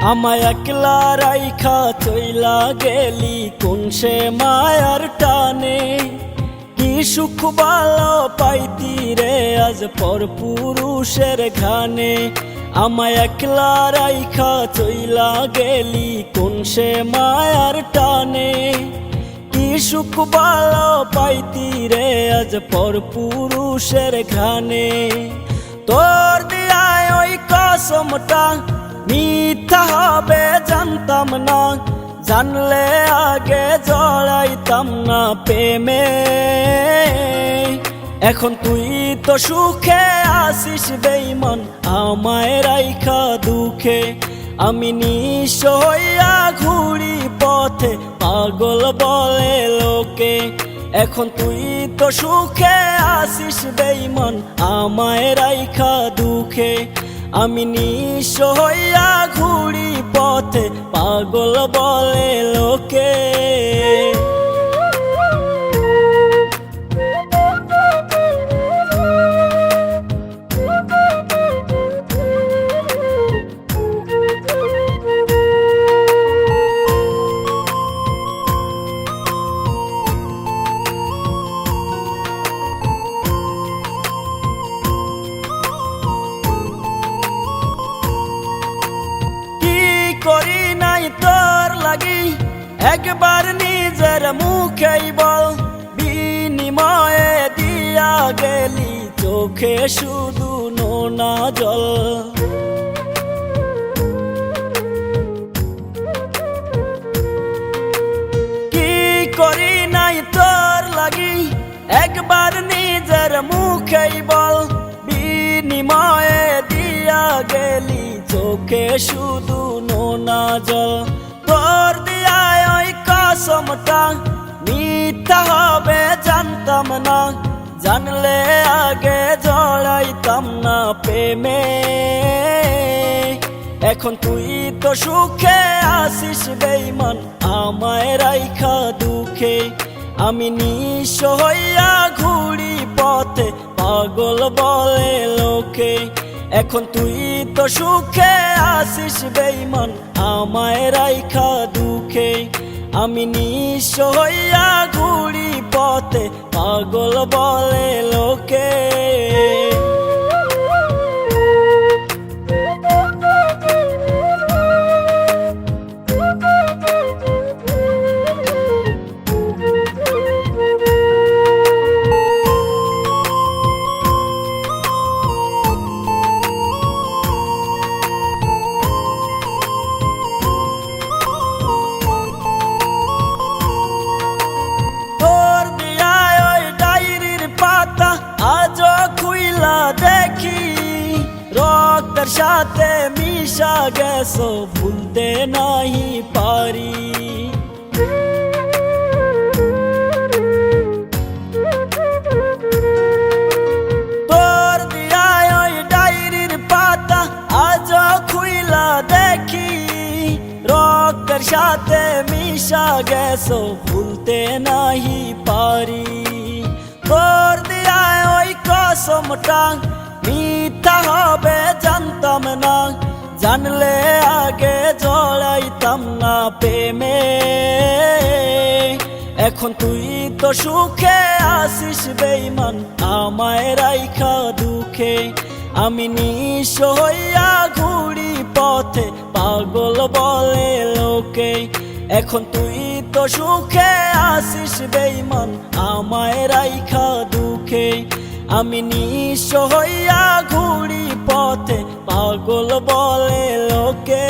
আমায় একলা রাইখা চইলা গেলি কোন সে মায়ার টানে। কি সুখ ভালো পাইতি রে আজ পর পুরুষের ঘানে। আমায় একলা রাইখা চইলা গেলি কোন সে মায়ার টানে। কি সুখ ভালো পাইতি রে আজ পর পুরুষের ঘানে। তোর দিয়ায় ওই কসমটা মিথ্যা হবে জানতাম না, জানলে আগে জড়াইতাম না প্রেমে। এখন তুই তো সুখে আসিস বেঈমান আমায় রাইখা দুঃখে। আমি নিঃস্ব হইয়া ঘুরি পথে পাগল বলে লোকে। এখন তুই তো সুখে আসিস বেঈমান আমায় রাইখা দুঃখে। আমি নিঃস্ব হইয়া ঘুরি পথে পাগল বলে লোকে। করি নাই তোর লাগি একবার নিজের মুখেই বল, বিনিময়ে দিয়া গেলি চোখে শুধু নোনা জল। কি করি নাই তোর লাগি একবার নিজের মুখেই বল, বিনিময়ে দিয়া গেলি চোখে শুধু নোনা জল। তোর দিয়ায় ওই কসমটা মিথ্যা হবে জানতাম না, জানলে আগে জড়াইতাম না প্রেমে। এখন তুই তো সুখে আসিস বেঈমান আমায় রাইখা দুঃখে। আমি নিঃস্ব হইয়া ঘুরি পথে পাগল বলে লোকে। এখন তুই তো সুখে আসিস বেঈমান আমায় রাইখা দুঃখে। আমি নিঃস্ব হইয়া ঘুরি পথে পাগল বলে লোকে। দেখি রক্তের সাথে মিশা গেছো ভুলতে নাহি পারি। তোর দিয়ায় ওই ডায়েরির পাতা আজ খুইলা দেখি রক্তের সাথে মিশা গেছো ভুলতে নাহি পারি। তোর দিয়ায় ওই কসমটা মিথ্যা হবে জানতাম না, জানলে আগে জড়াইতাম না প্রেমে। এখন তুই তো সুখে আসিস বেঈমান আমায় রাইখা দুঃখে। আমি নিঃস্ব হইয়া ঘুরি পথে পাগল বলে লোকে। এখন তুই তো সুখে আসিস বেঈমান আমায় রাইখা দুঃখে। আমি নিঃস্ব হইয়া ঘুরি পথে পাগল বলে লোকে।